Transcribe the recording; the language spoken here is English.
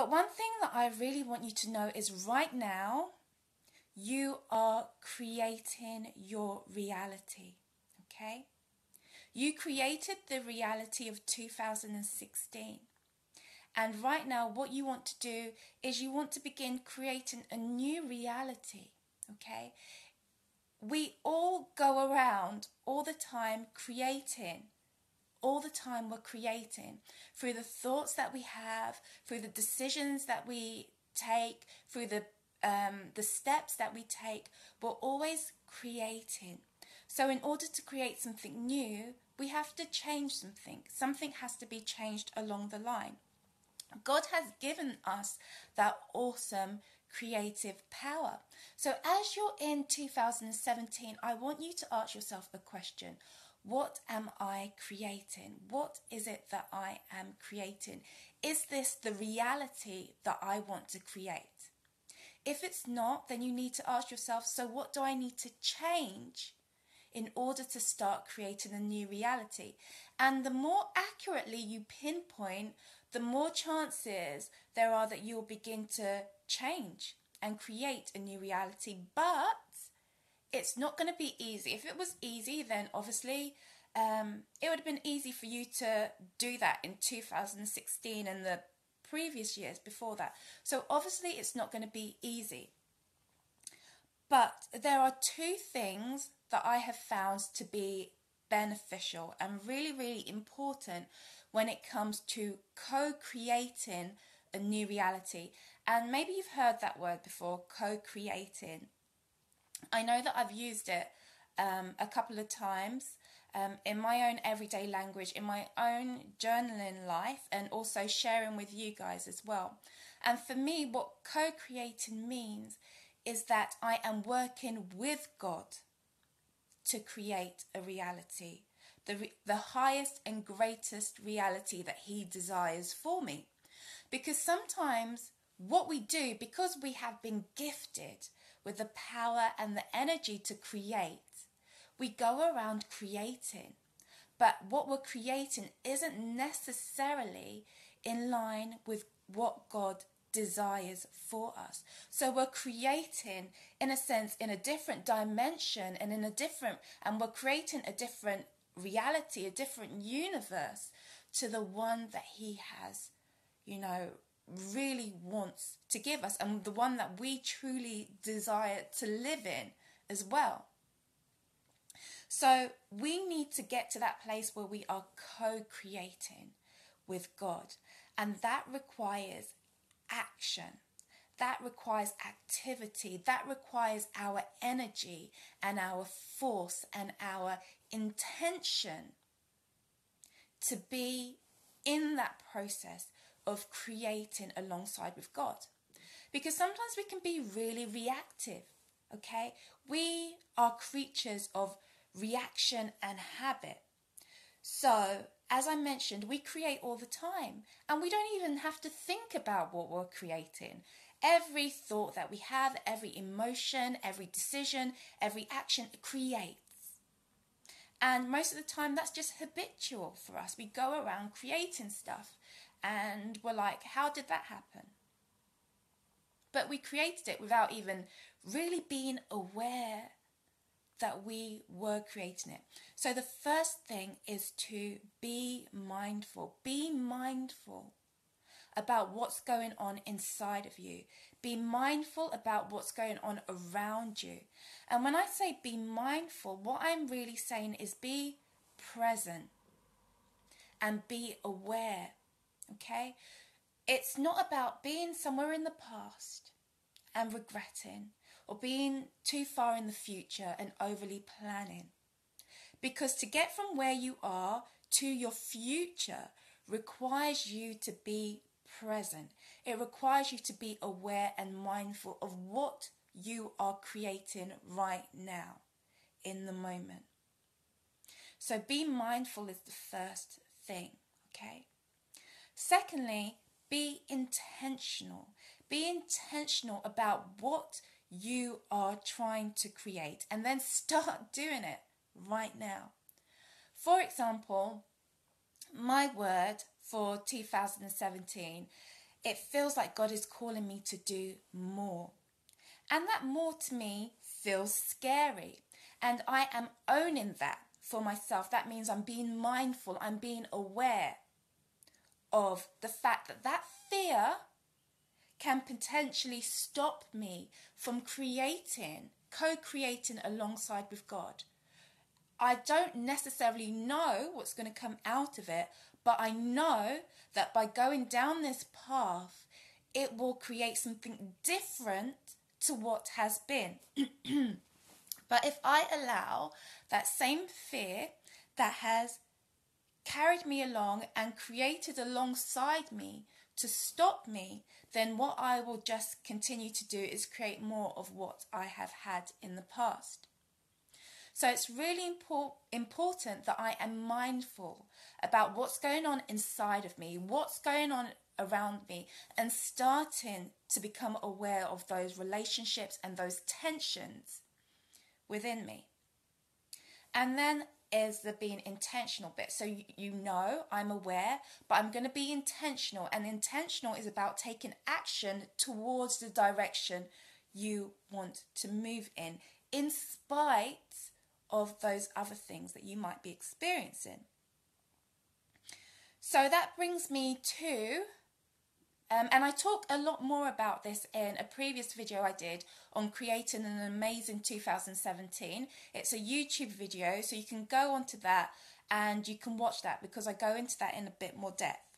But one thing that I really want you to know is right now, you are creating your reality, okay? You created the reality of 2016. And right now, what you want to do is you want to begin creating a new reality, okay? We all go around all the time creating. All the time we're creating through the thoughts that we have, through the decisions that we take, through the steps that we take. We're always creating. So in order to create something new, we have to change something. Something has to be changed along the line. God has given us that awesome creative power. So as you're in 2017, I want you to ask yourself a question. What am I creating? What is it that I am creating? Is this the reality that I want to create? If it's not, then you need to ask yourself, so what do I need to change in order to start creating a new reality? And the more accurately you pinpoint, the more chances there are that you'll begin to change and create a new reality. But it's not going to be easy. If it was easy, then obviously it would have been easy for you to do that in 2016 and the previous years before that. So obviously it's not going to be easy. But there are two things that I have found to be beneficial and really, really important when it comes to co-creating a new reality. And maybe you've heard that word before, co-creating. I know that I've used it a couple of times in my own everyday language, in my own journaling life, and also sharing with you guys as well. And for me, what co-creating means is that I am working with God to create a reality, the highest and greatest reality that He desires for me. Because sometimes what we do, because we have been gifted with the power and the energy to create, we go around creating. But what we're creating isn't necessarily in line with what God desires for us. So we're creating, in a sense, in a different dimension and we're creating a different reality, a different universe to the one that He has, really wants to give us, and the one that we truly desire to live in as well. So we need to get to that place where we are co-creating with God, and that requires action. That requires activity. That requires our energy and our force and our intention to be in that process of creating alongside with God. Because sometimes we can be really reactive, okay? We are creatures of reaction and habit. So, as I mentioned, we create all the time, and we don't even have to think about what we're creating. Every thought that we have, every emotion, every decision, every action creates. And most of the time that's just habitual for us. We go around creating stuff and we're like, how did that happen? But we created it without even really being aware that we were creating it. So the first thing is to be mindful. Be mindful about what's going on inside of you. Be mindful about what's going on around you. And when I say be mindful, what I'm really saying is be present and be aware, okay? It's not about being somewhere in the past and regretting, or being too far in the future and overly planning. Because to get from where you are to your future requires you to be present. It requires you to be aware and mindful of what you are creating right now, in the moment. So be mindful is the first thing, okay? Secondly, be intentional. Be intentional about what you are trying to create, and then start doing it right now. For example, my word for 2017 it feels like God is calling me to do more. And that more to me feels scary. And I am owning that for myself. That means I'm being mindful, I'm being aware of the fact that that fear can potentially stop me from co-creating alongside with God. I don't necessarily know what's going to come out of it, but I know that by going down this path, it will create something different to what has been. But if I allow that same fear that has carried me along and created alongside me to stop me, then what I will just continue to do is create more of what I have had in the past. So it's really important that I am mindful about what's going on inside of me, what's going on around me, and starting to become aware of those relationships and those tensions within me. And then is the being intentional bit. So you know, I'm aware, but I'm going to be intentional. And intentional is about taking action towards the direction you want to move in spite of those other things that you might be experiencing. So that brings me to, and I talk a lot more about this in a previous video I did on creating an amazing 2017. It's a YouTube video, so you can go onto that and you can watch that because I go into that in a bit more depth.